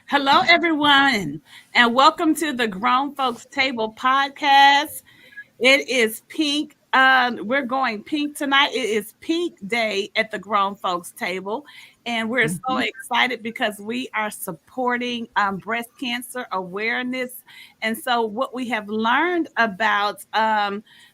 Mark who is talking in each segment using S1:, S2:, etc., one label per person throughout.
S1: Hello, everyone, and welcome to the Grown Folks Table podcast. It is pink. We're going pink tonight. It is pink day at the Grown Folks Table, and we're so excited because we are supporting breast cancer awareness. And so, what we have learned about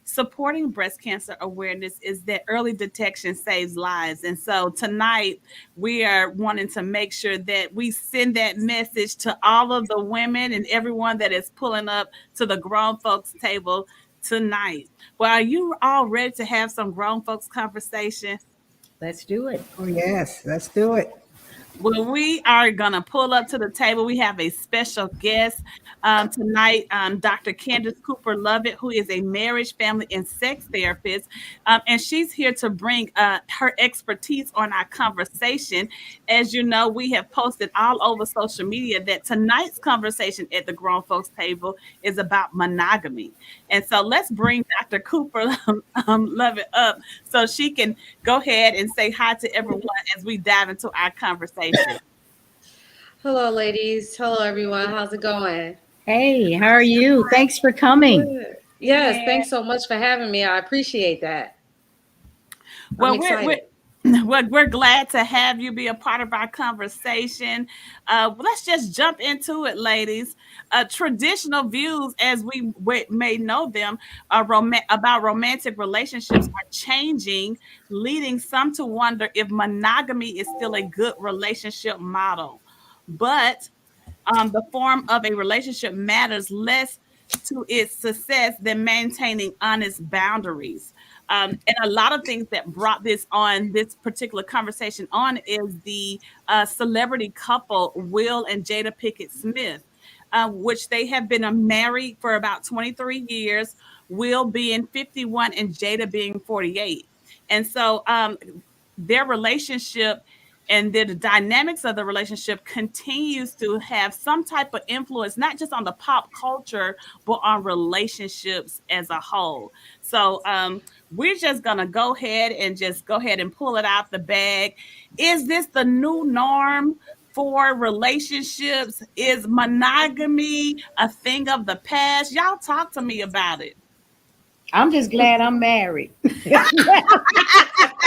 S1: supporting breast cancer awareness is that early detection saves lives. And so, tonight we are wanting to make sure that we send that message to all of the women and everyone that is pulling up to the Grown Folks Table tonight. Well, are you all ready to have some grown folks conversation?
S2: Let's do it.
S3: Oh, yes, let's do it.
S1: Well, we are going to pull up to the table. We have a special guest tonight, Dr. Candice Cooper Lovett, who is a marriage, family, and sex therapist. And she's here to bring her expertise on our conversation. As you know, we have posted all over social media that tonight's conversation at the Grown Folks Table is about monogamy. And so let's bring Dr. Cooper Lovett up so she can go ahead and say hi to everyone as we dive into our conversation.
S4: Hello, ladies. Hello, everyone. How's it going?
S2: Hey, how are you? Thanks for coming.
S4: Good. Yes, thanks so much for having me. I appreciate that.
S1: Well, we're glad to have you be a part of our conversation. Let's just jump into it, ladies. Traditional views, as we may know them, about romantic relationships are changing, leading some to wonder if monogamy is still a good relationship model. But the form of a relationship matters less to its success than maintaining honest boundaries. And a lot of things that brought this particular conversation on is the celebrity couple, Will and Jada Pickett Smith, which they have been married for about 23 years, Will being 51 and Jada being 48. And so their relationship and the dynamics of the relationship continues to have some type of influence, not just on the pop culture, but on relationships as a whole. So we're just going to go ahead and pull it out the bag. Is this the new norm for relationships? Is monogamy a thing of the past? Y'all talk to me about it.
S2: I'm just glad I'm married.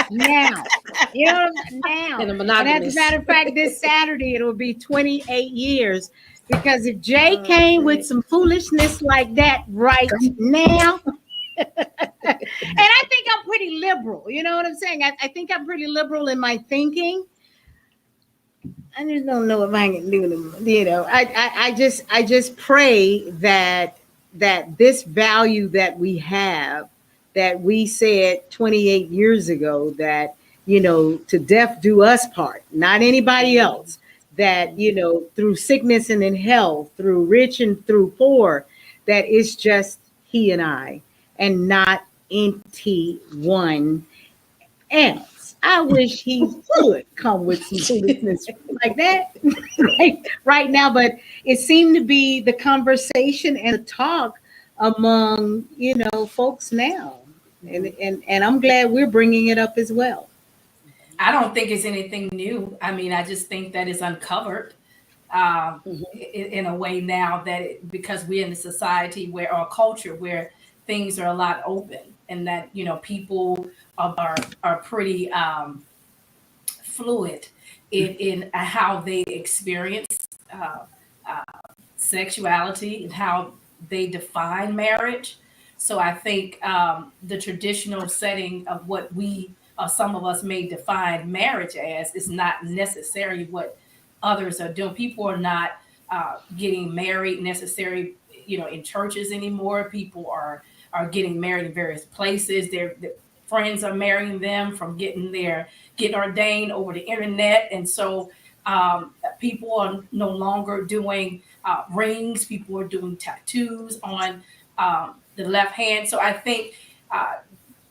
S2: Now, you know, now.
S4: And
S2: And as a matter of fact, this Saturday it'll be 28 years. Because if Jay came with some foolishness like that right now, and I think I'm pretty liberal. You know what I'm saying? I think I'm pretty liberal in my thinking. I just don't know if I can do them. You know, I just pray that this value that we have, that we said 28 years ago, that, you know, to death do us part, not anybody else, that, you know, through sickness and in health, through rich and through poor, that it's just he and I, and not anyone else. I wish he would come with some foolishness like that right now, but it seemed to be the conversation and the talk among, you know, folks now. And I'm glad we're bringing it up as well.
S5: I don't think it's anything new. I mean, I just think that it's uncovered in a way now that because we're in a society or a culture where things are a lot open, and that, you know, people are pretty fluid in how they experience sexuality and how they define marriage. So I think the traditional setting of what some of us may define marriage as is not necessarily what others are doing. People are not getting married necessarily, you know, in churches anymore. People are getting married in various places. Their friends are marrying them from getting ordained over the internet. And so people are no longer doing rings. People are doing tattoos on the left hand. So I think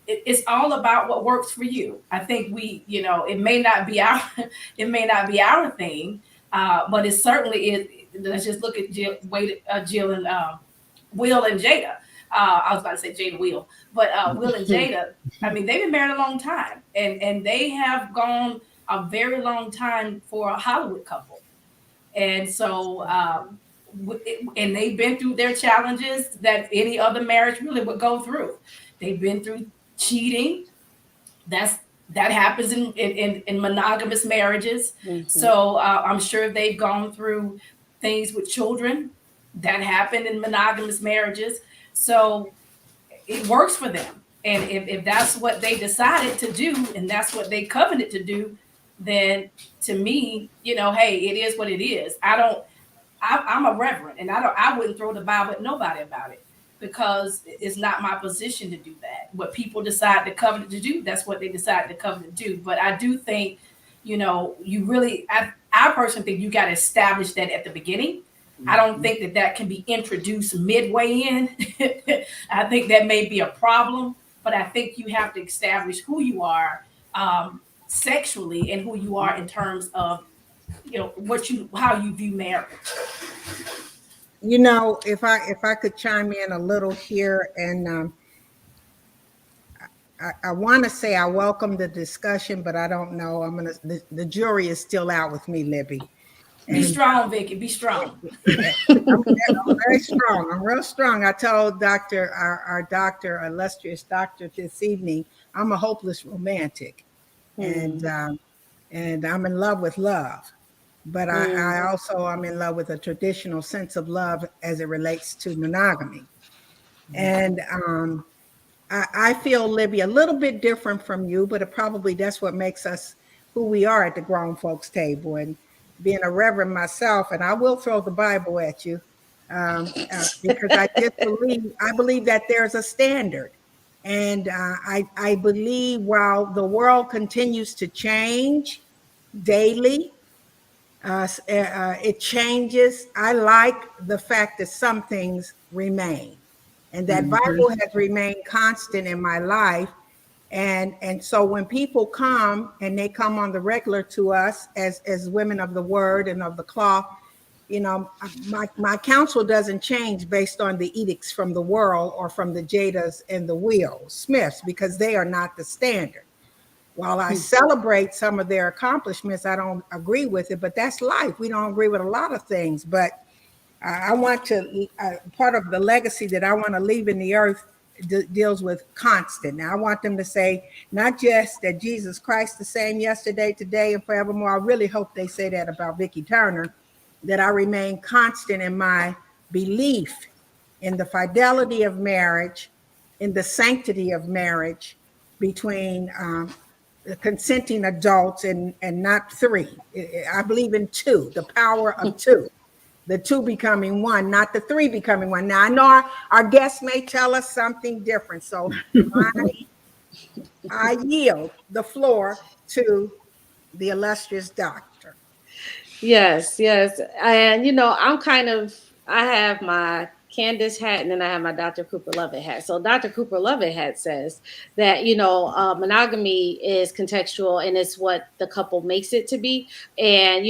S5: it's all about what works for you. I think it may not be our thing, but it certainly is. Let's just look at Jill and Will and Jada. I was about to say Jada Will, but Will and Jada, I mean, they've been married a long time, and they have gone a very long time for a Hollywood couple. And so, and they've been through their challenges that any other marriage really would go through. They've been through cheating. That happens in monogamous marriages. Mm-hmm. So I'm sure they've gone through things with children that happen in monogamous marriages. So it works for them. And if that's what they decided to do, and that's what they covenanted to do, then to me, hey, it is what it is. I'm a reverend, and I wouldn't throw the Bible at nobody about it, because it's not my position to do that. What people decide to covenant to do, that's what they decide to covenant to do. But I do think, you really, I personally think you got to establish that at the beginning. I don't think that can be introduced midway in. I think that may be a problem, but I think you have to establish who you are sexually and who you are in terms of, how you view marriage.
S3: If I could chime in a little here, and I want to say I welcome the discussion, but I don't know. The jury is still out with me, Libby.
S5: Be strong, Vicky. Be strong.
S3: I'm very strong. I'm real strong. I told our doctor, illustrious doctor this evening, I'm a hopeless romantic, and I'm in love with love. But I also am in love with a traditional sense of love as it relates to monogamy. And I feel, Libby, a little bit different from you, but probably that's what makes us who we are at the grown folks table. And being a reverend myself, and I will throw the Bible at you, because I believe that there's a standard. And I believe while the world continues to change daily, it changes. I like the fact that some things remain, and that Bible has remained constant in my life. And so when people come, and they come on the regular to us as women of the word and of the cloth, my counsel doesn't change based on the edicts from the world or from the Jadas and the Will Smiths, because they are not the standard. While I celebrate some of their accomplishments, I don't agree with it, but that's life. We don't agree with a lot of things, but I want to, part of the legacy that I want to leave in the earth deals with constant. Now, I want them to say, not just that Jesus Christ the same yesterday, today, and forevermore. I really hope they say that about Vicky Turner, that I remain constant in my belief in the fidelity of marriage, in the sanctity of marriage between consenting adults and not three. I believe in two, the power of two. The two becoming one, not the three becoming one. Now, I know our guests may tell us something different, so I yield the floor to the illustrious doctor.
S4: Yes. And, I have my Candice hat, and then I have my Dr. Cooper Lovett hat. So Dr. Cooper Lovett hat says that, monogamy is contextual, and it's what the couple makes it to be. And,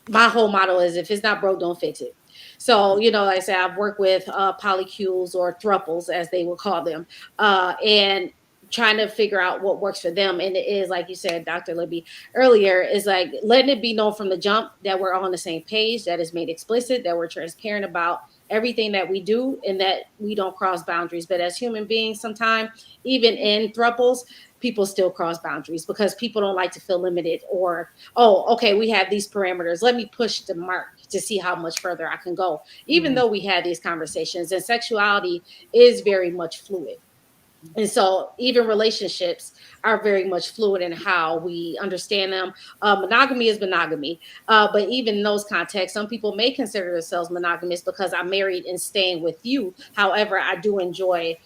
S4: my whole motto is, if it's not broke, don't fix it. So, like I said, I've worked with polycules, or thruples, as they would call them, and trying to figure out what works for them. And it is, like you said, Dr. Libby, earlier, is like letting it be known from the jump that we're on the same page, that is made explicit, that we're transparent about everything that we do, and that we don't cross boundaries. But as human beings, sometimes, even in thruples, people still cross boundaries because people don't like to feel limited, or, oh, okay, we have these parameters. Let me push the mark to see how much further I can go, even though we had these conversations. And sexuality is very much fluid. And so even relationships are very much fluid in how we understand them. Monogamy is monogamy. But even in those contexts, some people may consider themselves monogamous because I'm married and staying with you. However, I do enjoy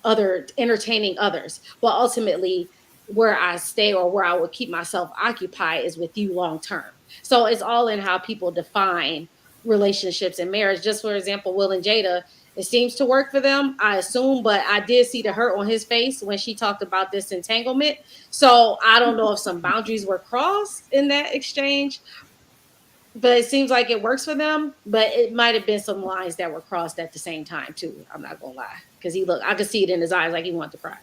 S4: entertaining others. But ultimately, where I stay, or where I would keep myself occupied, is with you long term. So it's all in how people define relationships and marriage. Just for example, Will and Jada, it seems to work for them, I assume, but I did see the hurt on his face when she talked about this entanglement. So I don't know if some boundaries were crossed in that exchange, but it seems like it works for them. But it might have been some lines that were crossed at the same time too. I'm not gonna lie, because I could see it in his eyes, like he wanted to cry.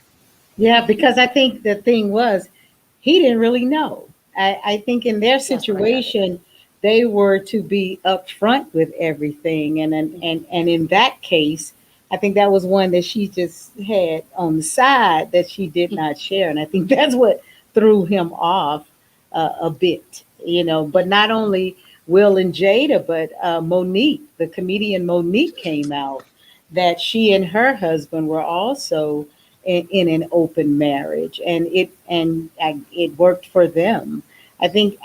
S2: Yeah, because I think the thing was, he didn't really know. I think in their
S4: That's what I got.
S2: situation, they were to be upfront with everything, and in that case, I think that was one that she just had on the side that she did not share, and I think that's what threw him off a bit, you know. But not only Will and Jada, but Monique, the comedian Monique, came out that she and her husband were also in an open marriage, and it worked for them. I think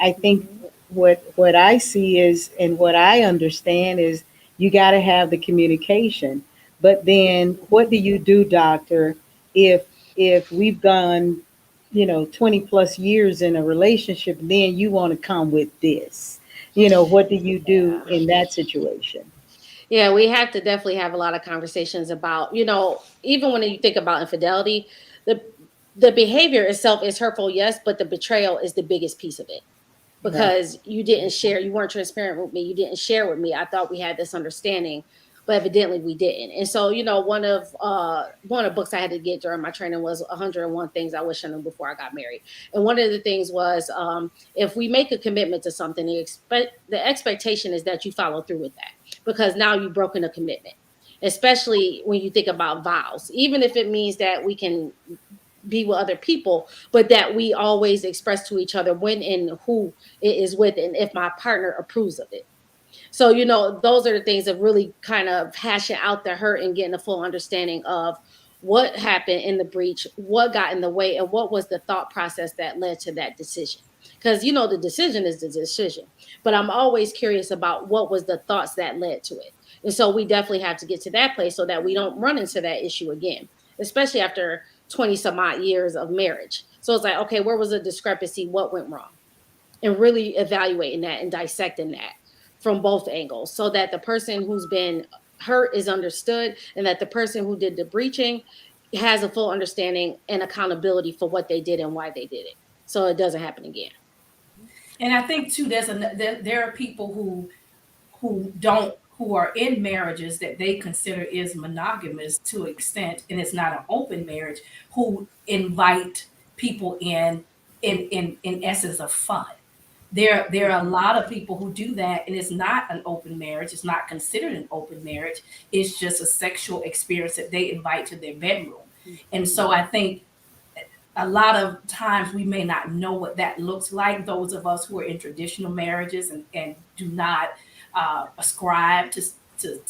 S2: what I see is, and what I understand is, you got to have the communication. But then, what do you do, doctor, if we've gone, 20 plus years in a relationship, then you want to come with this? What do you do
S4: Yeah.
S2: in that situation?
S4: Yeah, we have to definitely have a lot of conversations about, even when you think about infidelity, the the behavior itself is hurtful, yes, but the betrayal is the biggest piece of it,
S2: Right.
S4: because you weren't transparent with me, you didn't share with me. I thought we had this understanding, but evidently we didn't. And so, one of the books I had to get during my training was 101 Things I Wish I Knew Before I Got Married. And one of the things was, if we make a commitment to something, the expectation is that you follow through with that, because now you've broken a commitment. Especially when you think about vows, even if it means that we can be with other people, but that we always express to each other when and who it is with, and if my partner approves of it. So, those are the things of really kind of hashing out the hurt and getting a full understanding of what happened in the breach, what got in the way, and what was the thought process that led to that decision. Because, the decision is the decision. But I'm always curious about what was the thoughts that led to it. And so we definitely have to get to that place so that we don't run into that issue again, especially after 20 some odd years of marriage. So it's like, okay, where was the discrepancy? What went wrong? And really evaluating that and dissecting that from both angles, so that the person who's been hurt is understood, and that the person who did the breaching has a full understanding and accountability for what they did and why they did it, so it doesn't happen again.
S5: And I think too, there are people who are in marriages that they consider is monogamous to an extent, and it's not an open marriage, who invite people in essence of fun. There are a lot of people who do that, and it's not an open marriage. It's not considered an open marriage. It's just a sexual experience that they invite to their bedroom. And so I think a lot of times we may not know what that looks like. Those of us who are in traditional marriages and do not ascribe to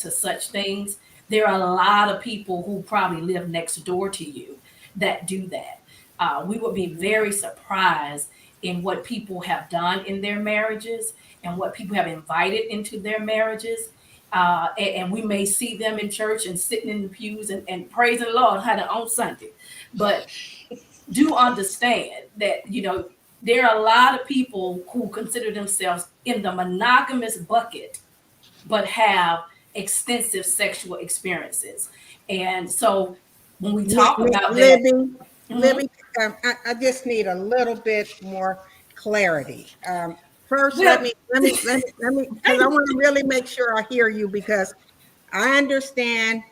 S5: such things, there are a lot of people who probably live next door to you that do that. We would be very surprised in what people have done in their marriages and what people have invited into their marriages. And we may see them in church and sitting in the pews and praising the Lord on Sunday. But do understand that, there are a lot of people who consider themselves in the monogamous bucket, but have extensive sexual experiences. And so when we talk about that,
S3: Libby,
S5: mhm.
S3: Libby, I just need a little bit more clarity. First,
S5: Well,
S3: because I want to really make sure I hear you, because I understand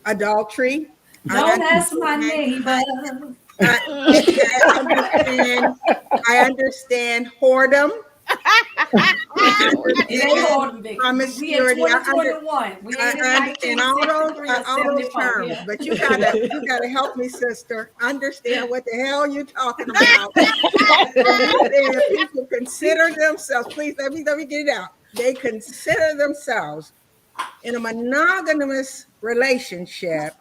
S3: adultery.
S5: don't ask my neighbor.
S3: I understand whoredom.
S5: It ain't holding, Vicky. We in
S3: Promiscuity.
S5: 2021. We
S3: I
S5: ain't in
S3: understand all
S5: 1963 or
S3: those
S5: 74.
S3: terms,
S5: Yeah.
S3: but you gotta help me, sister, understand what the hell you're talking about. People consider themselves, please let me get it out. They consider themselves in a monogamous relationship.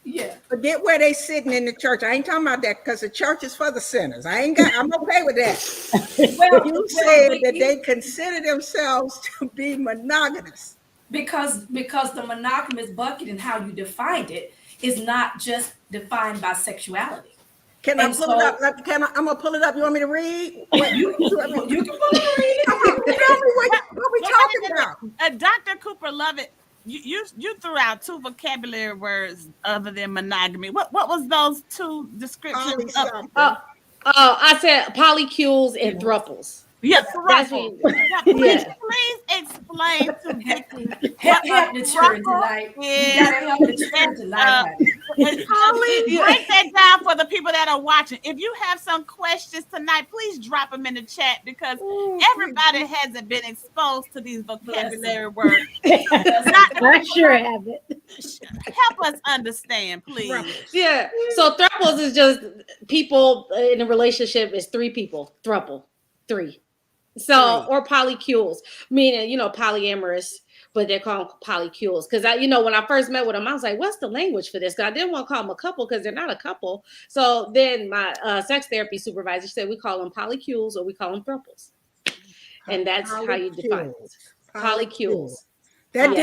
S5: Yeah.
S3: Forget where they sitting in the church. I ain't talking about that, because the church is for the sinners. I'm okay with that. You said that they consider themselves to be monogamous.
S5: Because the monogamous bucket and how you defined it is not just defined by sexuality.
S3: Can I pull it up? I'm gonna pull it up. You want me to read?
S5: You can pull it and read it.
S3: Tell me what we talking about.
S1: Dr. Cooper Lovett, you threw out two vocabulary words other than monogamy. What was those two descriptions?
S3: Something.
S4: I said polycules and thruples.
S1: Yeah,
S4: That's
S1: thruple.
S4: what
S1: Please,
S4: yeah.
S1: please explain to Vicky
S5: Help,
S1: what a
S5: help the children
S1: thruple
S5: tonight. You
S1: is.
S5: gotta help the children
S1: And,
S5: tonight, honey.
S1: break that down for the people that are watching. If you have some questions tonight, please drop them in the chat because everybody hasn't been exposed to these
S5: Bless
S1: vocabulary
S5: them.
S1: words.
S5: Bless them.
S2: I sure have it.
S1: Help us understand, please.
S4: Yeah. So thruples is just people in a relationship is three people. Thruple. Three. So, or polycules, meaning, polyamorous, but they're called polycules. Because when I first met with them, I was like, what's the language for this? Because I didn't want to call them a couple because they're not a couple. So then my sex therapy supervisor said we call them polycules or we call them thruples. And that's how you define it. Polycules.
S3: That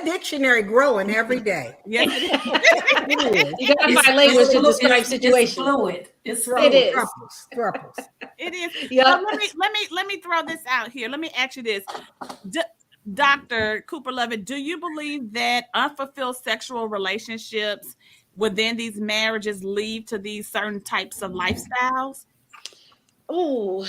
S3: dictionary growing every day.
S1: Yes, it is.
S4: You gotta find language to describe situations.
S5: It's fluid.
S4: It is.
S3: Thruples.
S1: It is.
S4: Yep.
S1: So let me throw this out here. Let me ask you this. Dr. Cooper Lovett, do you believe that unfulfilled sexual relationships within these marriages lead to these certain types of lifestyles?
S4: Oh,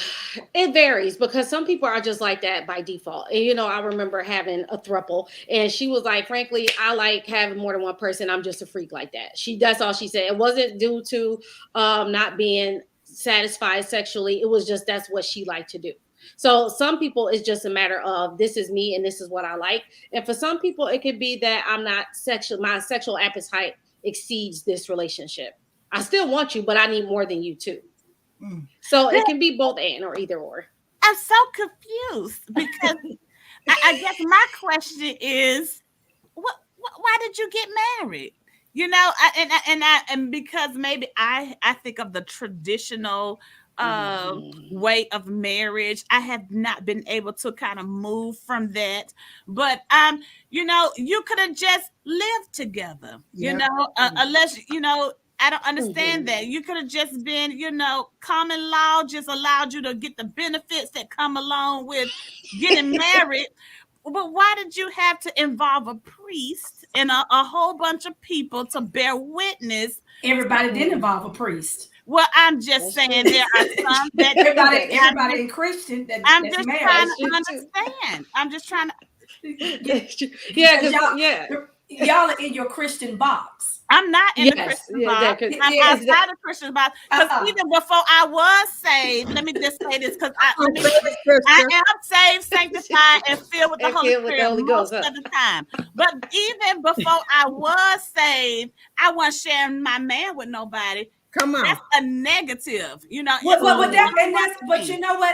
S4: it varies because some people are just like that by default. And I remember having a throuple, and she was like, "Frankly, I like having more than one person. I'm just a freak like that." That's all she said. It wasn't due to not being satisfied sexually. It was just that's what she liked to do. So some people it's just a matter of this is me and this is what I like. And for some people, it could be that I'm not sexual. My sexual appetite exceeds this relationship. I still want you, but I need more than you too. So it can be both and or either or.
S1: I'm so confused because I guess my question is, why did you get married? And because maybe I think of the traditional way of marriage. I have not been able to kind of move from that, but you could have just lived together, unless I don't understand that. You could have just been, common law just allowed you to get the benefits that come along with getting married. But why did you have to involve a priest and a whole bunch of people to bear witness?
S5: Everybody didn't involve a priest.
S1: Well, I'm just saying there are some that
S5: everybody in Christian.
S1: I'm just trying to understand. I'm just trying
S5: to. Y'all are in your Christian box.
S1: I'm not in the Christian box. I'm outside the Christian box. Because even before I was saved, let me just say this, because I am saved, sanctified, and filled with the Holy Spirit most of the time. But even before I was saved, I wasn't sharing my man with nobody.
S3: Come on.
S1: That's a negative,
S5: but you know what?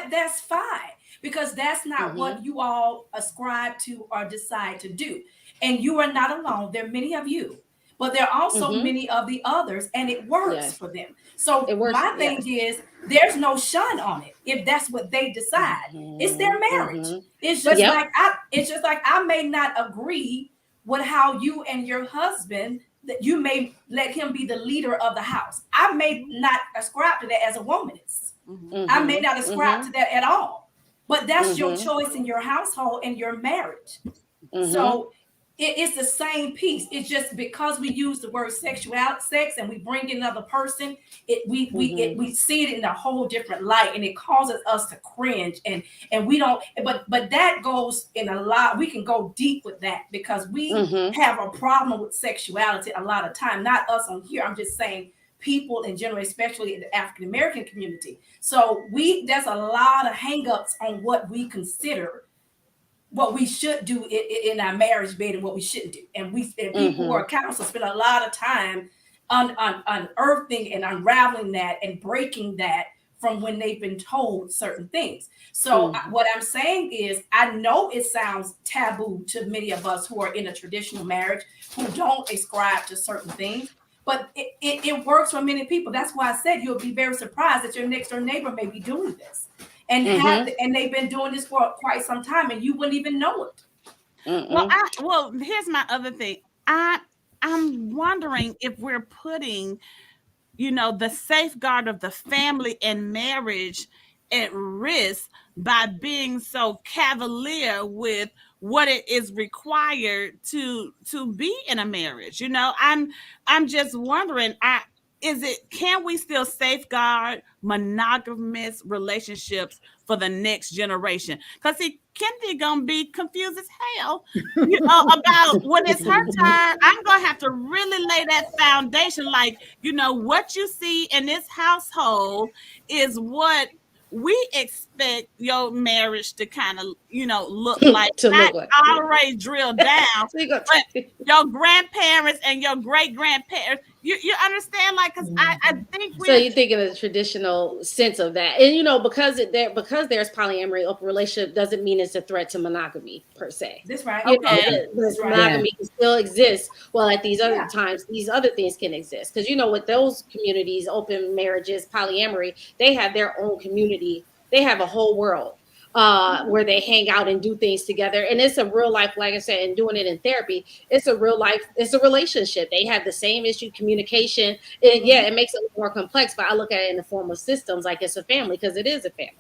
S5: That's fine. Because that's not what you all ascribe to or decide to do. And you are not alone. There are many of you. But there are also many of the others, and it works for them. So my thing is, there's no shun on it. If that's what they decide, it's their marriage. It's just like I may not agree with how you and your husband that you may let him be the leader of the house. I may not ascribe to that as a womanist. I may not ascribe to that at all. But that's your choice in your household and your marriage. So it's the same piece. It's just because we use the word sex and we bring in another person, we see it in a whole different light, and it causes us to cringe. And we don't. But that goes in a lot. We can go deep with that because we have a problem with sexuality a lot of time. Not us on here. I'm just saying people in general, especially in the African American community. So there's a lot of hangups on what we consider what we should do in our marriage bed and what we shouldn't do. And people who are counselors spend a lot of time unearthing and unraveling that and breaking that from when they've been told certain things. So what I'm saying is, I know it sounds taboo to many of us who are in a traditional marriage, who don't ascribe to certain things, but it works for many people. That's why I said you'll be very surprised that your next door neighbor may be doing this. And they've been doing this for quite some time, and you wouldn't even know it.
S1: Well, here's my other thing. I'm wondering if we're putting, the safeguard of the family and marriage at risk by being so cavalier with what it is required to be in a marriage. I'm just wondering. can we still safeguard monogamous relationships for the next generation? Because Kendi gonna be confused as hell, about when it's her turn. I'm gonna have to really lay that foundation. Like, what you see in this household is what we expect your marriage to kind of, look like.
S4: To
S1: not
S4: look like.
S1: already drilled down, but your grandparents and your great grandparents. You understand, like, because I think
S4: so you think in the traditional sense of that, and because there's polyamory, open relationship doesn't mean it's a threat to monogamy per se.
S5: That's right.
S4: That's right. Monogamy can still exist. Well, at these other times, these other things can exist because with those communities, open marriages, polyamory, they have their own community. They have a whole world. Where they hang out and do things together. And it's a real life, like I said, and doing it in therapy, it's a real life, it's a relationship. They have the same issue, communication. And it makes it more complex, but I look at it in the form of systems, like it's a family, because it is a family,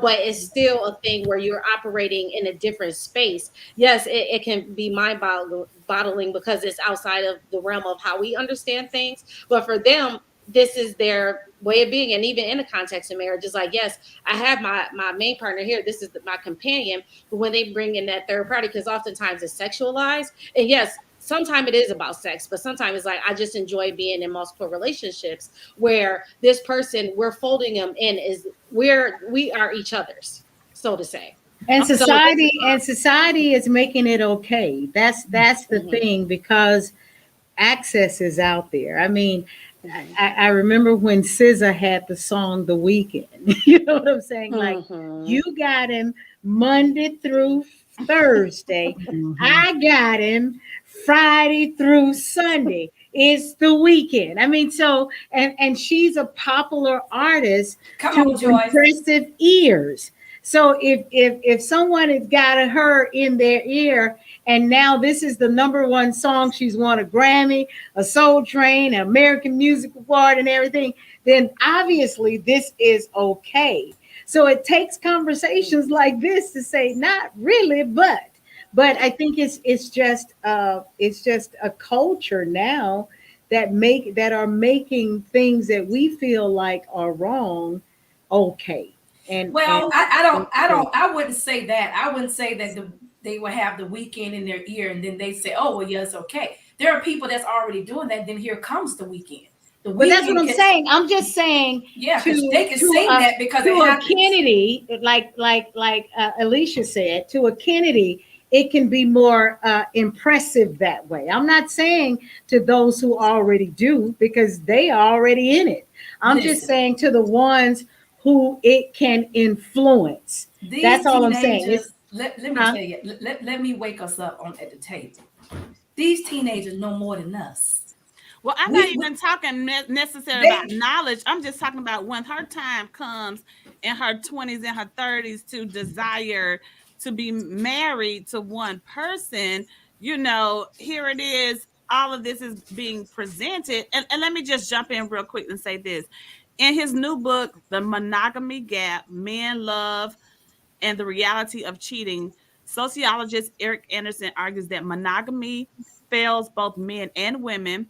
S4: but it's still a thing where you're operating in a different space. Yes, it can be mind-boggling because it's outside of the realm of how we understand things. But for them, this is their way of being. And even in the context of marriage, it's like, yes, I have my main partner here. This is my companion. But when they bring in that third party, because oftentimes it's sexualized. And yes, sometimes it is about sex, but sometimes it's like, I just enjoy being in multiple relationships where this person, we're folding them in we are each other's, so to say.
S2: And society is making it okay. That's the thing, because access is out there. I mean, I remember when SZA had the song "The Weekend." You know what I'm saying? Like, you got him Monday through Thursday. I got him Friday through Sunday. It's the weekend. I mean, so and she's a popular artist to impressive ears. So if someone has got her in their ear, and now this is the #1 song, she's won a Grammy, a Soul Train, an American Music Award, and everything, then obviously this is okay. So it takes conversations like this to say, not really, but I think it's just a culture now that are making things that we feel like are wrong okay.
S5: I wouldn't say that. I wouldn't say that they will have the weekend in their ear and then they say, oh, well, yeah, it's okay. There are people that's already doing that. Then here comes the weekend.
S2: But that's what I'm saying. I'm just saying.
S5: Yeah, they can say that because
S2: to a Kennedy, like Alicia said, to a Kennedy, it can be more impressive that way. I'm not saying to those who already do, because they are already in it. I'm just saying to the ones who it can influence. That's all I'm saying.
S5: Let me tell you, let me wake us up at the table. These teenagers know more than us.
S1: Well, I'm not even talking necessarily about knowledge. I'm just talking about when her time comes in her 20s and her 30s to desire to be married to one person. Here it is. All of this is being presented. And let me just jump in real quick and say this. In his new book, The Monogamy Gap, Men, Love, and the Reality of Cheating, sociologist Eric Anderson argues that monogamy fails both men and women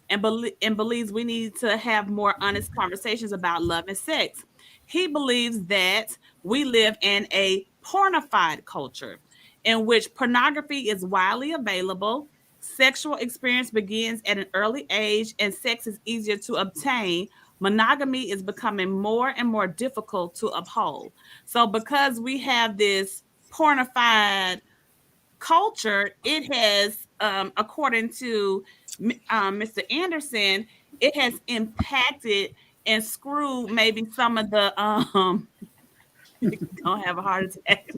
S1: and believes we need to have more honest conversations about love and sex. He believes that we live in a pornified culture in which pornography is widely available, sexual experience begins at an early age, and sex is easier to obtain. Monogamy is becoming more and more difficult to uphold. So because we have this pornified culture, it has, according to Mr. Anderson, it has impacted and screwed maybe some of the don't have a heart attack.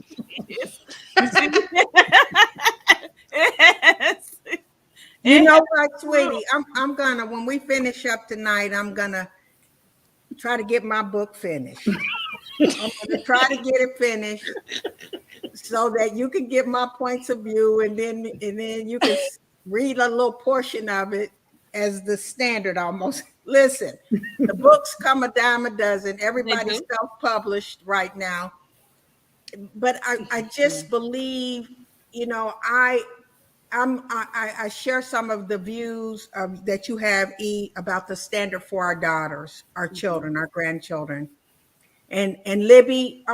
S3: You know what, sweetie? I'm gonna, when we finish up tonight, I'm gonna try to get my book finished. I'm gonna try to get it finished so that you can get my points of view, and then you can read a little portion of it as the standard almost. Listen, the books come a dime a dozen. Everybody's self-published right now. But I just believe, I I share some of the views that you have, about the standard for our daughters, our children, our grandchildren. And Libby,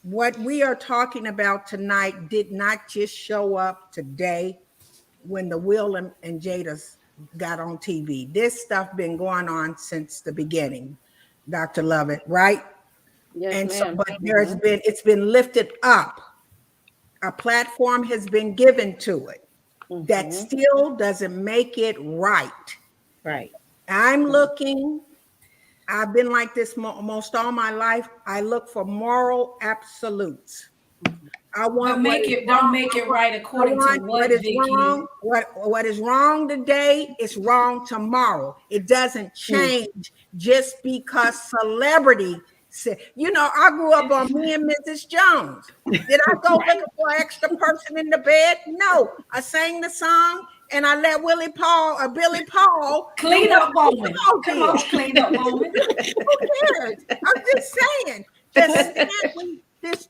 S3: what we are talking about tonight did not just show up today when the Will and Jada's got on TV. This stuff been going on since the beginning, Dr. Lovett, right?
S4: Yes,
S3: And so,
S4: ma'am.
S3: but it's been lifted up. A platform has been given to it. That still doesn't make it right.
S2: Right.
S3: I'm looking. I've been like this most all my life. I look for moral absolutes. I want
S5: don't make it right according to what
S3: is
S5: Vicky.
S3: wrong. What is wrong today is wrong tomorrow. It doesn't change just because celebrity said. You know, I grew up on Me and Mrs. Jones. Did I go looking for an extra person in the bed? No, I sang the song and I let Billy Paul
S5: Clean up moment. Come on, clean up moment.
S3: Who cares? I'm just saying.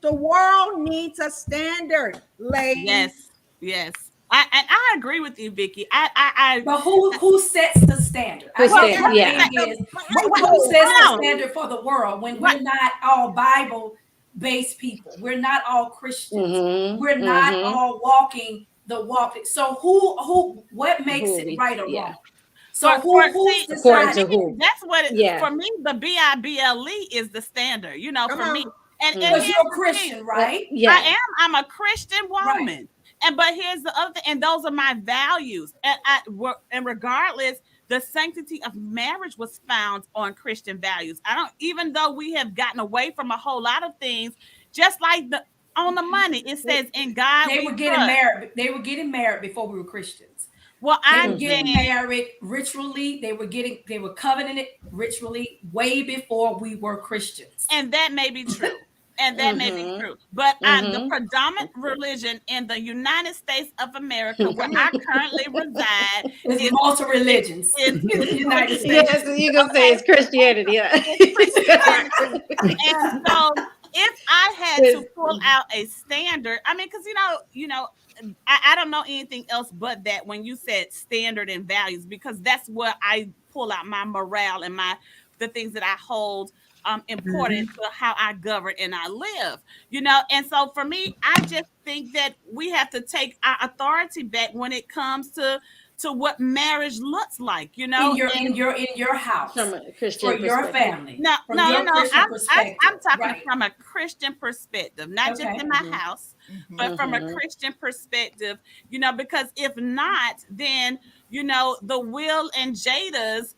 S3: The world needs a standard, ladies.
S1: Yes. I agree with you, Vicky.
S5: But who sets the standard? Who says the standard for the world when we're not all Bible-based people? We're not all Christians. We're not all walking the walk. So what makes it right or wrong? So who's deciding?
S1: Who? That's what for me. The Bible is the standard. You know, for me. And
S5: because you're a Christian, right?
S1: Yeah, I am. I'm a Christian woman. Right. But here's the other thing, and those are my values. And regardless, the sanctity of marriage was found on Christian values. Even though we have gotten away from a whole lot of things, just like on the money, it says in God
S5: they were getting married. They were getting married before we were Christians.
S1: Well,
S5: they were getting married ritually. They were covenanted ritually way before we were Christians.
S1: And that may be true. And that may be true. But the predominant religion in the United States of America, where I currently reside,
S5: is multi-religions in the United States.
S4: Yes, you can say it's Christianity. Yeah.
S1: And so if I had to pull out a standard, I mean, because I don't know anything else but that when you said standard and values, because that's where I pull out my morale and the things that I hold important to how I govern and I live, and so for me, I just think that we have to take our authority back when it comes to what marriage looks like, in
S5: your house
S4: from a Christian
S5: for your family.
S1: No, I'm talking from a Christian perspective, not just in my house, but from a Christian perspective, because if not, then the Will and Jada's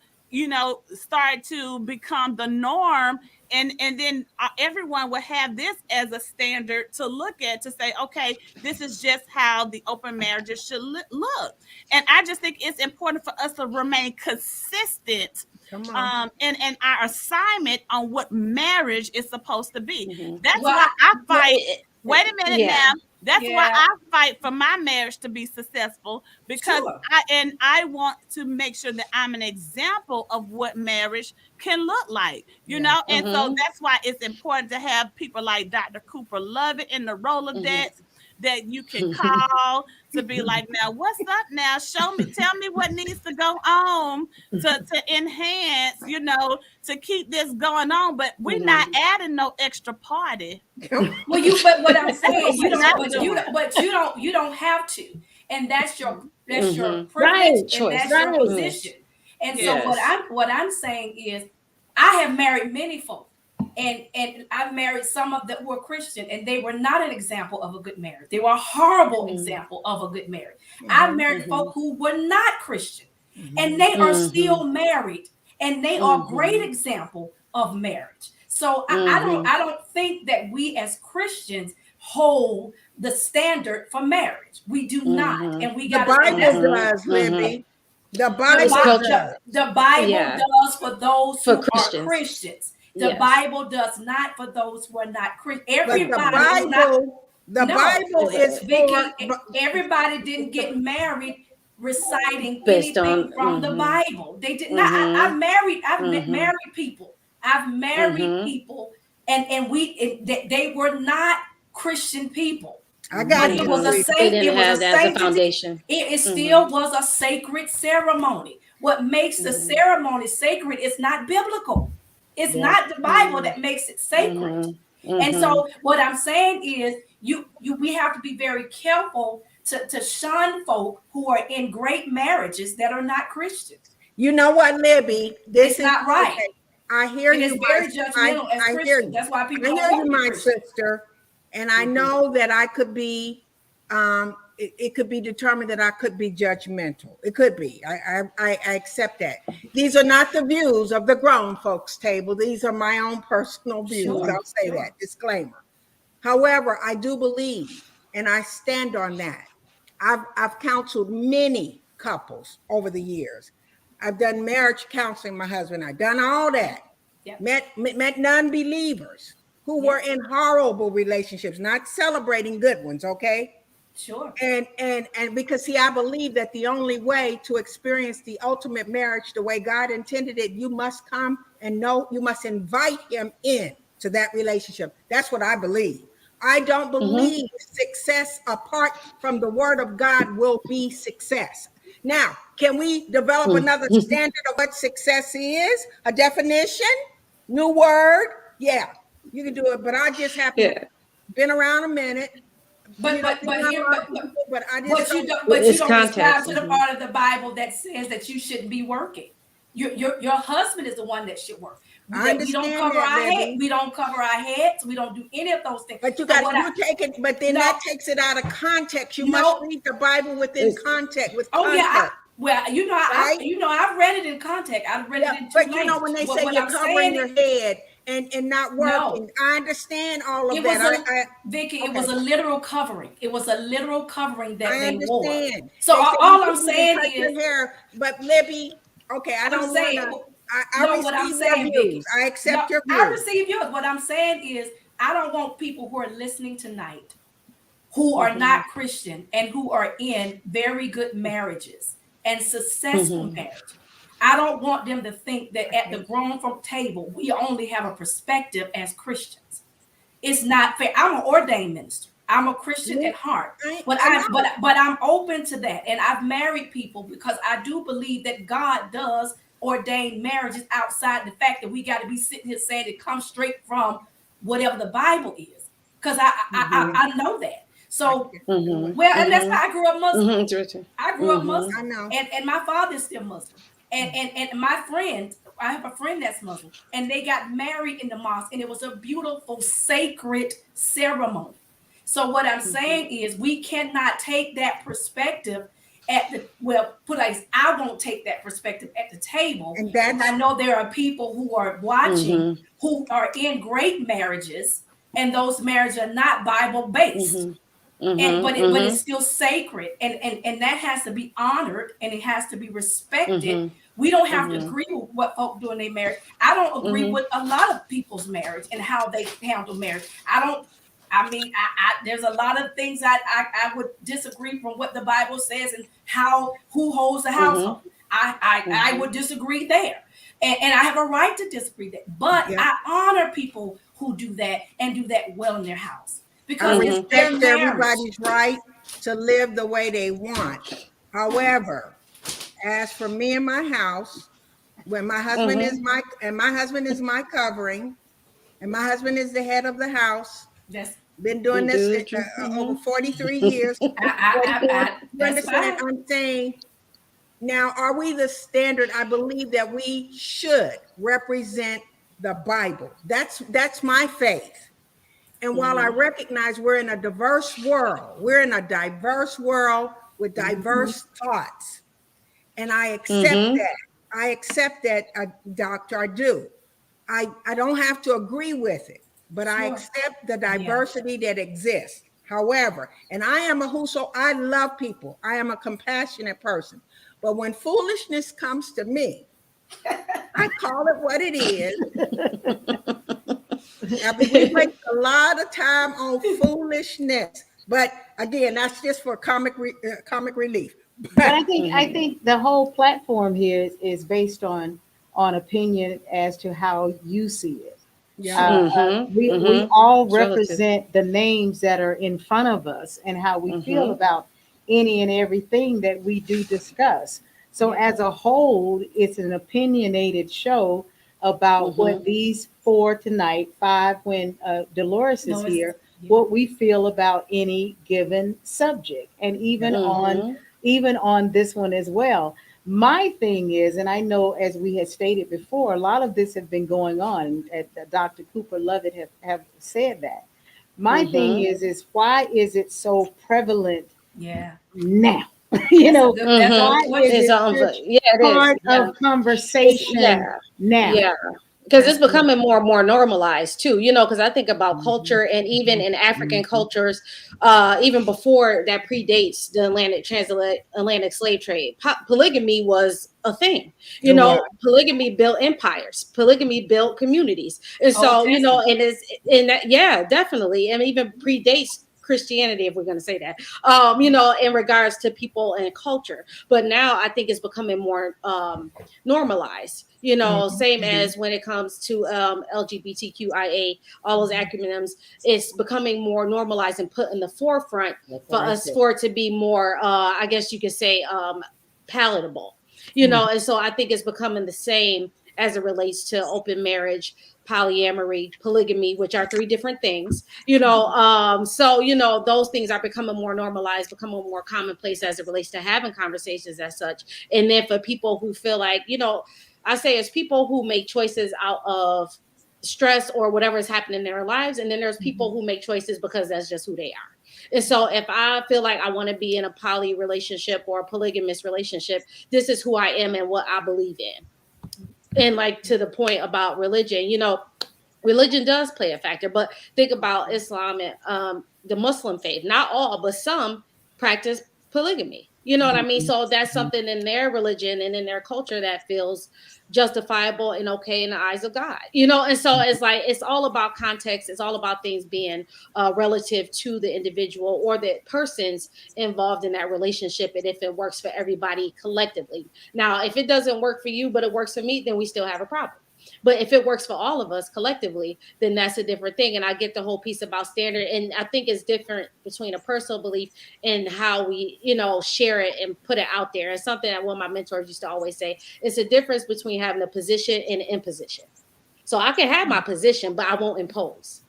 S1: start to become the norm, and then everyone will have this as a standard to look at, to say, okay, this is just how the open marriages should look. And I just think it's important for us to remain consistent in our assignment on what marriage is supposed to be. That's why I fight. Wait a minute now. That's why I fight for my marriage to be successful, because I want to make sure that I'm an example of what marriage can look like, and so that's why it's important to have people like Dr. Cooper Lovett in the Rolodex that you can call to be like, now what's up now? Tell me what needs to go on to enhance, to keep this going on. But we're not adding no extra party.
S5: But what I'm saying, you don't have to, and that's your privilege, and that's your position. And so what I'm saying is, I have married many folk. And I've married some of that were Christian, and they were not an example of a good marriage. They were a horrible example of a good marriage. I've married folk who were not Christian, and they are still married, and they are a great example of marriage. So I don't think that we as Christians hold the standard for marriage. We do not, and we got
S3: the Bible does, Libby. The Bible
S5: does for those who are Christians. The Bible does not for those who are not Christian. The Bible is Vicky. Everybody didn't get married reciting anything from the Bible. They did not. I've married people. I've married people, and they were not Christian people.
S3: I got
S5: But
S3: you.
S5: it was a
S4: They
S5: sacred.
S4: didn't
S5: It was
S4: have
S5: a
S4: that as a
S5: sanctity.
S4: foundation.
S5: It still was a sacred ceremony. What makes the ceremony sacred is not biblical. It's not the Bible that makes it sacred. And so what I'm saying is we have to be very careful to shun folk who are in great marriages that are not Christian.
S3: You know what, Libby?
S5: It's not right.
S3: Okay. I hear
S5: It
S3: you.
S5: is very judgmental as
S3: I hear
S5: Christians.
S3: you.
S5: That's why people
S3: I
S5: don't
S3: hear
S5: want
S3: you,
S5: to be
S3: my
S5: Christian.
S3: sister. And I know that I could be, it could be determined that I could be judgmental. It could be. I accept that. These are not the views of the grown folks table. These are my own personal views.
S5: Sure,
S3: I'll say that. Disclaimer. However, I do believe, and I stand on that. I've counseled many couples over the years. I've done marriage counseling, my husband. I've done all that.
S5: Yep.
S3: Met non-believers who were in horrible relationships, not celebrating good ones, okay?
S5: Sure.
S3: And because see, I believe that the only way to experience the ultimate marriage the way God intended it, you must come and know, you must invite him in to that relationship. That's what I believe. I don't believe success apart from the word of God will be success. Now, can we develop another standard of what success is? A definition? New word? Yeah, you can do it. But I just haven't been around a minute.
S5: But
S3: I just
S5: you don't
S4: It's
S5: subscribe
S4: context.
S5: to the part of the Bible that says that you shouldn't be working. Your husband is the one that should work.
S3: I
S5: We don't
S3: understand
S5: cover
S3: that,
S5: our head.
S3: Libby.
S5: We don't cover our heads. We don't do any of those things.
S3: But you
S5: But
S3: got you take it, but then
S5: No.
S3: that takes it out of context. You
S5: No.
S3: must read the Bible within context. With
S5: Oh
S3: context.
S5: yeah,
S3: Right?
S5: I've read it in context. I've read it in two
S3: but
S5: languages.
S3: when they
S5: But
S3: say
S5: what
S3: you're
S5: I'm
S3: covering
S5: saying
S3: your head and not working, I understand all of
S5: it was
S3: that.
S5: Vicky, it was a literal covering. It was a literal covering that
S3: I
S5: they wore.
S3: understand.
S5: So
S3: They say
S5: all
S3: you
S5: I'm
S3: shouldn't
S5: saying
S3: touch your
S5: is,
S3: hair, but Libby, okay, I don't want to. I
S5: what I'm
S3: receive your
S5: saying,
S3: views.
S5: Vicky.
S3: I accept your
S5: I
S3: views.
S5: receive yours. What I'm saying is, I don't want people who are listening tonight who are not Christian and who are in very good marriages and successful marriages. I don't want them to think that at the grown folk table, we only have a perspective as Christians. It's not fair. I'm an ordained minister. I'm a Christian at heart, but I'm open to that. And I've married people because I do believe that God does ordain marriages outside the fact that we got to be sitting here saying it comes straight from whatever the Bible is. Because I know that. So and that's why I grew up Muslim. I grew up Muslim.
S3: I know.
S5: And my father is still Muslim. And my friend, I have a friend that's Muslim, and they got married in the mosque, and it was a beautiful, sacred ceremony. So what I'm saying is, we cannot take that perspective I won't take that perspective at the table. And I know there are people who are watching who are in great marriages, and those marriages are not Bible based. But it's still sacred, and that has to be honored, and it has to be respected. We don't have to agree with what folk do in their marriage. I don't agree with a lot of people's marriage and how they handle marriage. There's a lot of things I would disagree from what the Bible says and who holds the household. I would disagree there, and I have a right to disagree there. But I honor people who do that and do that well in their house. Because
S3: I respect everybody's right to live the way they want. However, as for me and my house, when my husband is my covering, and my husband is the head of the house. Been doing this over 43 years.
S5: That's fine.
S3: I'm saying, now, are we the standard? I believe that we should represent the Bible. That's my faith. And while I recognize we're in a diverse world with diverse thoughts. And I accept that. I accept that, Doctor, I do. I don't have to agree with it, but I accept the diversity that exists. However, and I love people. I am a compassionate person. But when foolishness comes to me, I call it what it is. We waste a lot of time on foolishness, but again, that's just for comic relief.
S2: But I think the whole platform here is based on opinion as to how you see it. We all represent the names that are in front of us and how we feel about any and everything that we do discuss. So as a whole, it's an opinionated show about what these four tonight, five when Dolores is here, what we feel about any given subject, and even on this one as well. My thing is, and I know as we had stated before, a lot of this have been going on. Dr. Cooper Lovett have said that. My thing is why is it so prevalent? Now, why is it part of conversation now?
S4: Yeah. Because it's becoming more and more normalized too, because I think about culture, and even in African cultures, even before that predates the transatlantic slave trade, polygamy was a thing. Polygamy built empires, polygamy built communities, and so and it's in that, definitely, and even predates Christianity, if we're going to say that, in regards to people and culture. But now I think it's becoming more normalized, same as when it comes to LGBTQIA, all those acronyms, it's becoming more normalized and put in the forefront for us, for it to be more, I guess you could say, palatable, and so I think it's becoming the same as it relates to open marriage, polyamory, polygamy, which are three different things, so those things are becoming more normalized, becoming more commonplace as it relates to having conversations as such. And then for people who feel like, I say it's people who make choices out of stress or whatever is happening in their lives, and then there's people who make choices because that's just who they are. And so if I feel like I want to be in a poly relationship or a polygamous relationship, this is who I am and what I believe in. And like to the point about religion, religion does play a factor, but think about Islam and the Muslim faith. Not all, but some practice polygamy. You know what I mean? So that's something in their religion and in their culture that feels justifiable and okay in the eyes of God. And so it's like, it's all about context. It's all about things being relative to the individual or the persons involved in that relationship, and if it works for everybody collectively. Now, if it doesn't work for you, but it works for me, then we still have a problem. But if it works for all of us collectively, then that's a different thing. And I get the whole piece about standard. And I think it's different between a personal belief and how we, share it and put it out there. And something that one of my mentors used to always say, it's a difference between having a position and an imposition. So I can have my position, but I won't impose.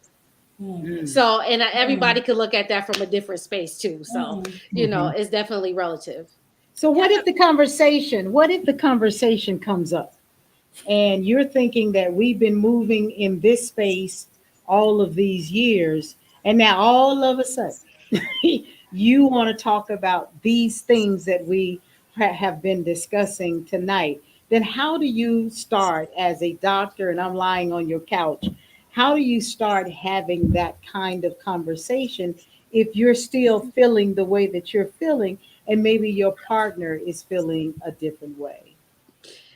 S4: So, and everybody could look at that from a different space too. So, it's definitely relative.
S2: So what if the conversation comes up? And you're thinking that we've been moving in this space all of these years, and now all of a sudden you want to talk about these things that we have been discussing tonight. Then how do you start as a doctor, and I'm lying on your couch, how do you start having that kind of conversation if you're still feeling the way that you're feeling and maybe your partner is feeling a different way?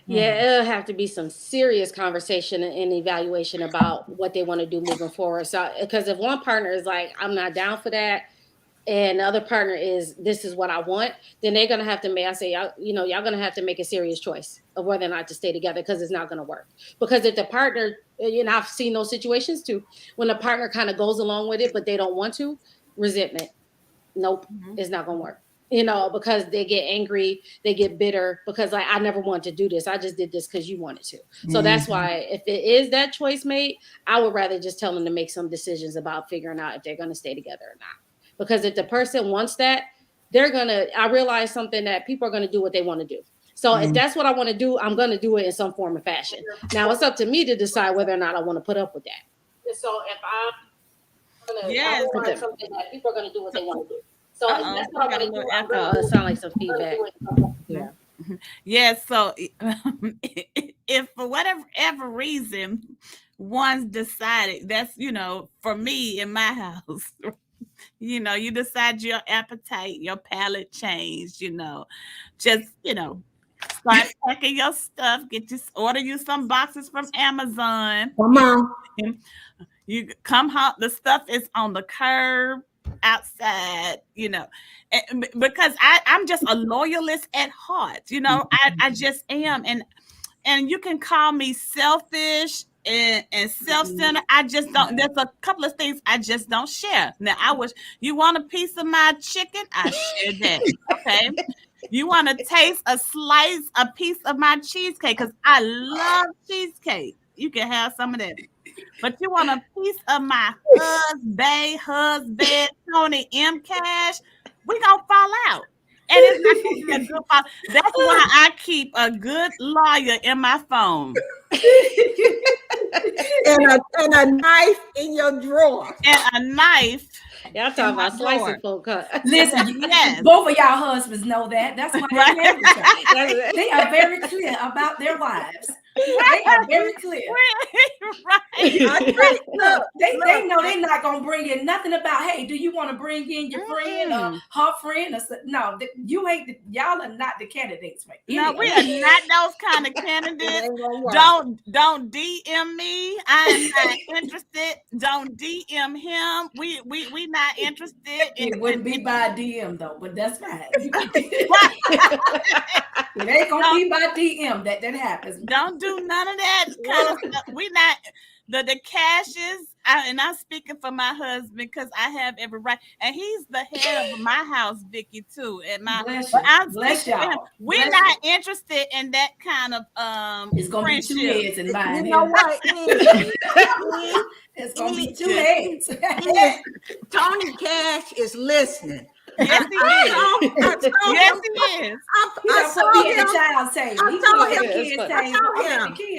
S4: Yeah, it'll have to be some serious conversation and evaluation about what they want to do moving forward. So, because if one partner is like, I'm not down for that, and the other partner is, this is what I want, then they're going to have to make, y'all going to have to make a serious choice of whether or not to stay together, because it's not going to work. Because if the partner, I've seen those situations too, when the partner kind of goes along with it, but they don't want to, resentment. Nope, it's not going to work. Because they get angry, they get bitter, because like, I never wanted to do this. I just did this because you wanted to. So that's why if it is that choice made, I would rather just tell them to make some decisions about figuring out if they're going to stay together or not. Because if the person wants that, I realize something, that people are going to do what they want to do. So if that's what I want to do, I'm going to do it in some form or fashion. Now it's up to me to decide whether or not I want to put up with that. And so if I'm going to do something that people are going to do what they want to do. So that's what I want to do. It sounds like some feedback.
S2: Yeah.
S1: Yes. So if for whatever reason one's decided, that's, for me in my house, you decide your appetite, your palate changed, just, start packing your stuff, order you some boxes from Amazon.
S3: Come on.
S1: You come home, the stuff is on the curb, outside, because I'm just a loyalist at heart, I just am. And you can call me selfish, and self-centered. I just don't. There's a couple of things I just don't share. Now, you want a piece of my chicken? I share that. Okay. You want to taste a piece of my cheesecake because I love cheesecake. You can have some of that. But you want a piece of my husband, Tony M. Cash? We gonna fall out. And it's not gonna be a good fall. That's why I keep a good lawyer in my phone.
S3: and a knife in your drawer.
S1: And a knife.
S4: Y'all talking about slicing folk.
S5: Listen, yes. Both of y'all husbands know that. That's why they're married. They are very clear about their wives. They are very clear.
S1: Right.
S5: Look, they know they're not gonna bring in nothing about, hey, do you want to bring in your friend or her friend? No, you ain't. Y'all are not the candidates, right?
S1: No, we are not those kind of candidates. Don't DM me. I'm not interested. Don't DM him. We not interested.
S5: It wouldn't be by DM though, but that's fine. It ain't gonna be by DM that happens.
S1: Don't do none of that kind of stuff. We not the cashes. And I'm speaking for my husband because I have every right, and he's the head of my house, Vicky, too. And
S5: bless y'all.
S1: We're not interested in that kind of
S5: It's gonna
S1: friendship.
S5: be 2 heads in mine.
S3: You know what?
S5: It's gonna be 2 heads.
S3: Tony Cash is listening.
S1: Yes, he is. Yes, he is.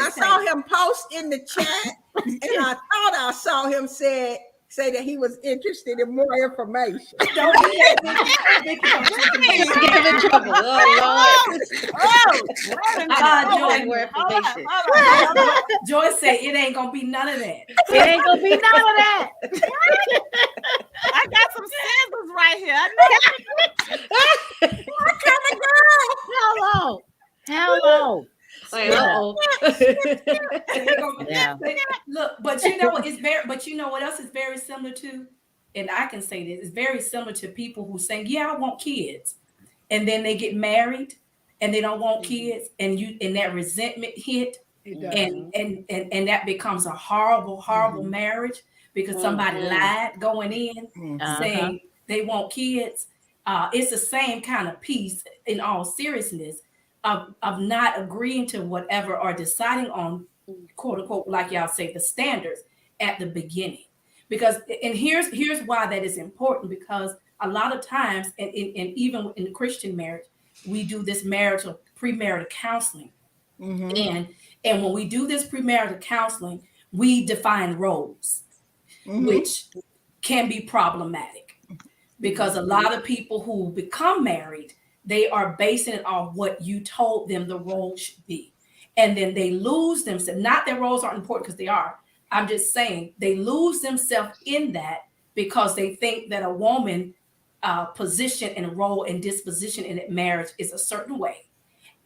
S3: I saw him post in the chat, and I thought I saw him say that he was interested in more information.
S5: Don't do that.
S4: Get in trouble.
S5: Joyce say it ain't gonna be none of that.
S2: It ain't gonna be none of that.
S1: I got some scissors right here. I know.
S3: What kind of girl?
S2: Hello.
S5: Yeah. Look, but you know it's very. But you know what else is very similar to, and I can say this, it's very similar to people who say, "Yeah, I want kids," and then they get married and they don't want kids, and that resentment hit, and that becomes a horrible marriage because somebody lied going in saying they want kids. It's the same kind of piece in all seriousness. Of not agreeing to whatever or deciding on, quote unquote, like y'all say, the standards at the beginning. Because, and here's why that is important, because a lot of times, and even in the Christian marriage, we do this premarital counseling. And when we do this premarital counseling, we define roles, which can be problematic because a lot of people who become married, they are basing it on what you told them the role should be. And then they lose themselves. Not that roles aren't important, because they are. I'm just saying they lose themselves in that because they think that a woman position and role and disposition in a marriage is a certain way.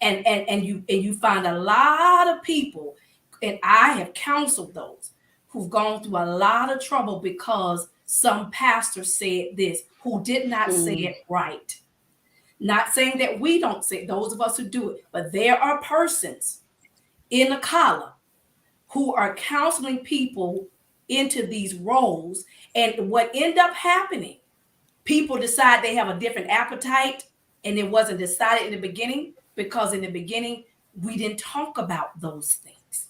S5: And you find a lot of people, and I have counseled those who've gone through a lot of trouble because some pastor said this, who did not say it right. Not saying that we don't say it, those of us who do it, but there are persons in a collar who are counseling people into these roles. And what end up happening, people decide they have a different appetite, and it wasn't decided in the beginning, because in the beginning, we didn't talk about those things.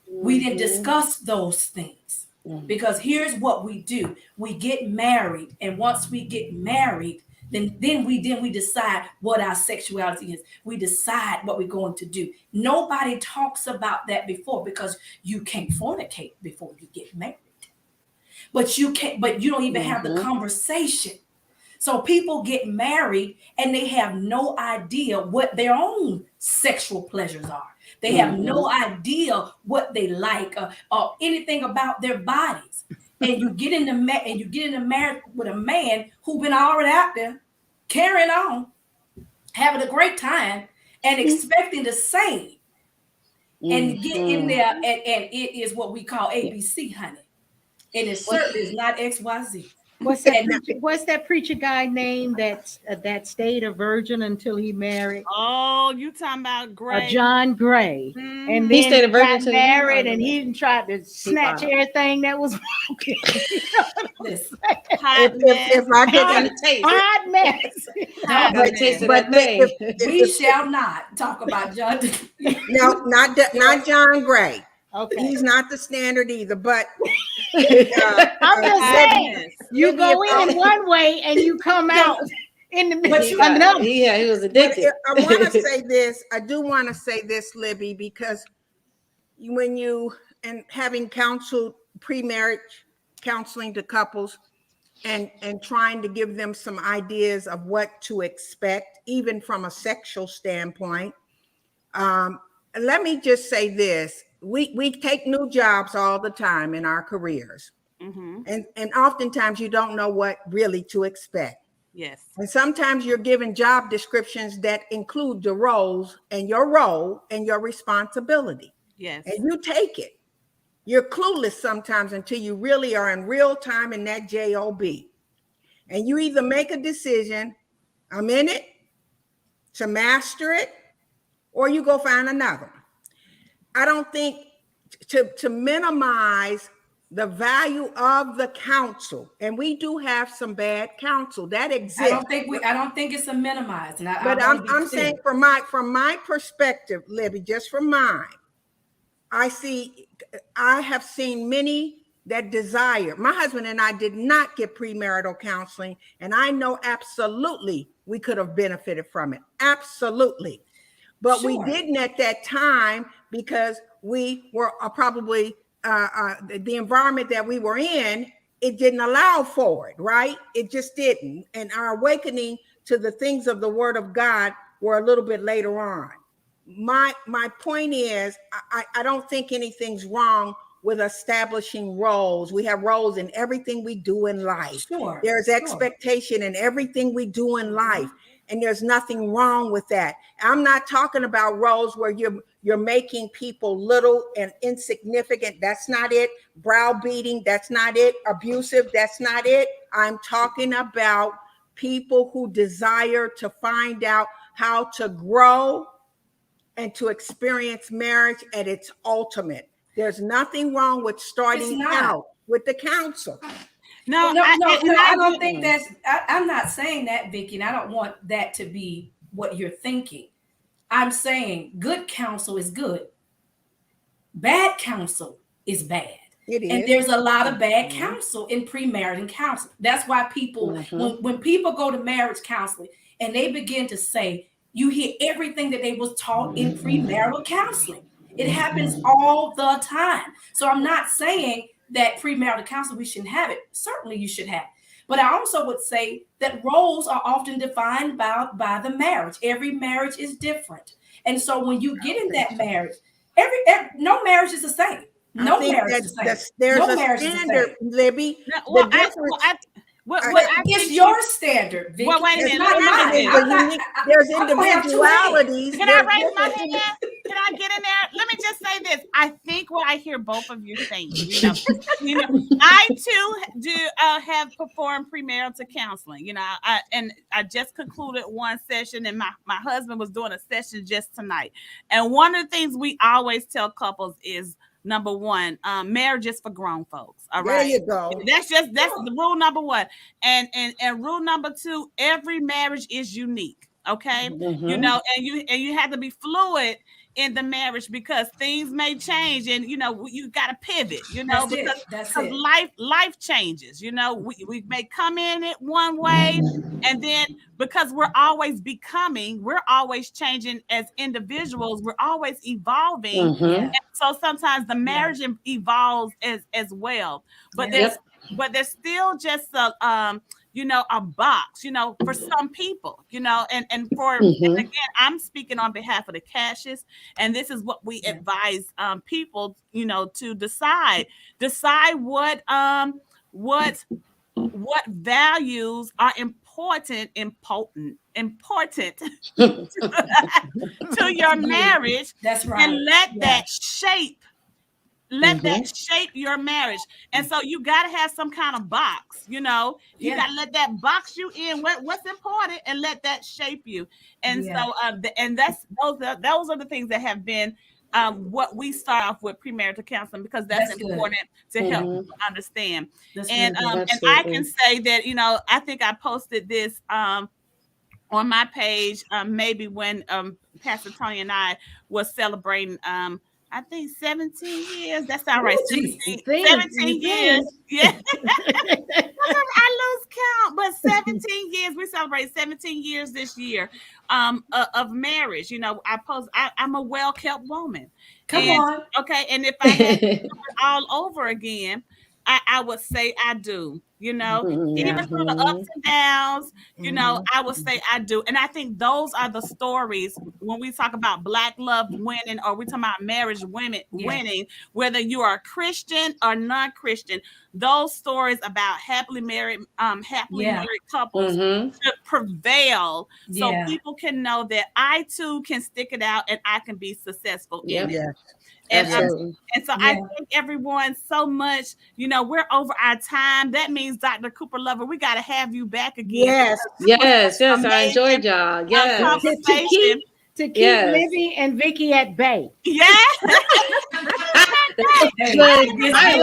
S5: We didn't discuss those things. Because here's what we do. We get married, and once we get married, then we decide what our sexuality is. We decide what we're going to do. Nobody talks about that before, because you can't fornicate before you get married. But you don't even have the conversation. So people get married and they have no idea what their own sexual pleasures are. They have no idea what they like or anything about their bodies. And you get into marriage with a man who been already out there carrying on, having a great time, and expecting the same. And get in there, and it is what we call ABC, honey. And it certainly is not XYZ.
S2: What's that preacher guy name that stayed a virgin until he married?
S1: Oh, you talking about Gray?
S2: John Gray.
S1: Mm-hmm.
S2: And
S4: He
S2: then
S4: stayed a
S2: he
S4: virgin
S2: got
S4: till
S2: married, and he tried to snatch everything that was broken.
S5: Listen,
S3: if I could,
S2: hot mess.
S5: We shall not talk about John.
S3: No, not John Gray.
S2: Okay.
S3: He's not the standard either, but
S2: I'm just saying, you go in one way and you come out in the middle.
S4: Yeah, he was addicted.
S3: I want to say this. I do want to say this, Libby, because when you and having counseled pre-marriage counseling to couples and trying to give them some ideas of what to expect, even from a sexual standpoint. Let me just say this. We take new jobs all the time in our careers.
S1: Mm-hmm.
S3: And oftentimes you don't know what really to expect.
S1: Yes.
S3: And sometimes you're given job descriptions that include the roles and your role and your responsibility.
S1: Yes.
S3: And you take it. You're clueless sometimes until you really are in real time in that job. And you either make a decision, I'm in it to master it, or you go find another one. I don't think to minimize the value of the counsel, and we do have some bad counsel that exists.
S5: I don't think it's a minimized.
S3: But I'm saying from my perspective, Libby, just from mine, I have seen many that desire. My husband and I did not get premarital counseling, and I know absolutely we could have benefited from it. Absolutely. But we didn't at that time because we were probably the environment that we were in, it didn't allow for it, right? It just didn't. And our awakening to the things of the Word of God were a little bit later on. My point is, I don't think anything's wrong with establishing roles. We have roles in everything we do in life. There's expectation in everything we do in life. And there's nothing wrong with that. I'm not talking about roles where you're making people little and insignificant. That's not it. Browbeating, that's not it. Abusive, that's not it. I'm talking about people who desire to find out how to grow and to experience marriage at its ultimate. There's nothing wrong with starting out with the counsel.
S5: No, I don't think that's. I'm not saying that, Vicki, and I don't want that to be what you're thinking. I'm saying good counsel is good. Bad counsel is bad.
S3: It is.
S5: And there's a lot of bad counsel in premarital counseling. That's why people, when people go to marriage counseling and they begin to say, you hear everything that they was taught in premarital counseling. It happens all the time. So I'm not saying that premarital counseling, we shouldn't have it. Certainly you should have it. But I also would say that roles are often defined by the marriage. Every marriage is different. And so when you get in that marriage, no marriage is the same. No marriage is the same.
S3: There's a standard, Libby.
S5: It's your standard, Vicki.
S1: Well, wait a minute.
S3: There's individualities.
S1: Can I raise my hand? Can I get in there? Let me just say this. I think what I hear both of you saying, I too do have performed premarital counseling. I just concluded one session, and my husband was doing a session just tonight. And one of the things we always tell couples is, number one, marriage is for grown folks. All right.
S3: There you go.
S1: That's the rule number one. And rule number two, every marriage is unique. Okay. And you have to be fluid in the marriage because things may change and you got to pivot, because life changes. We may come in it one way, and then because we're always becoming, we're always changing as individuals, we're always evolving. And so sometimes the marriage evolves as well. But there's still just a box, for some people, and again, I'm speaking on behalf of the Cashes, and this is what we advise people, to decide what values are important to your marriage.
S5: That's right.
S1: And let that shape let that shape your marriage. And so you got to have some kind of box, you got to let that box you in what's important and let that shape you. And so and those are the things that have been what we start off with premarital counseling, because that's important to help people understand. And I can say that, I think I posted this on my page maybe when Pastor Tony and I was celebrating I think 17 years. That's all right. 17 years. Yeah. I lose count, but 17 years. We celebrate 17 years this year of marriage. I'm a well-kept woman.
S5: Come on.
S1: Okay. And if I had to do it all over again, I would say I do, even through the ups and downs, I would say I do. And I think those are the stories when we talk about Black love winning, or we talk about marriage winning, whether you are Christian or non-Christian, those stories about happily married couples should prevail, so people can know that I too can stick it out and I can be successful in it. And so I thank everyone so much. We're over our time. That means Dr. Cooper Lover, we got to have you back again.
S4: Yes. I enjoyed y'all. Yes.
S1: Conversation.
S2: To keep Livy and Vicky at bay.
S1: Yeah.
S4: That was good. I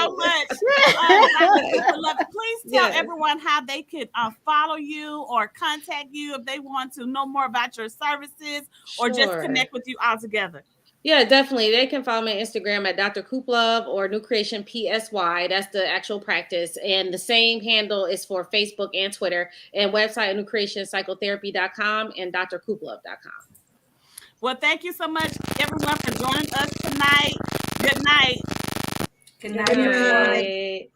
S4: was
S1: so much. Please tell everyone how they could follow you or contact you if they want to know more about your services or just connect with you all together.
S4: Yeah, definitely. They can follow me on Instagram at Dr. Cooplove or New Creation PSY. That's the actual practice. And the same handle is for Facebook and Twitter, and website newcreationpsychotherapy.com and drcooplove.com.
S1: Well, thank you so much, everyone, for joining us tonight. Good night.
S5: Good night.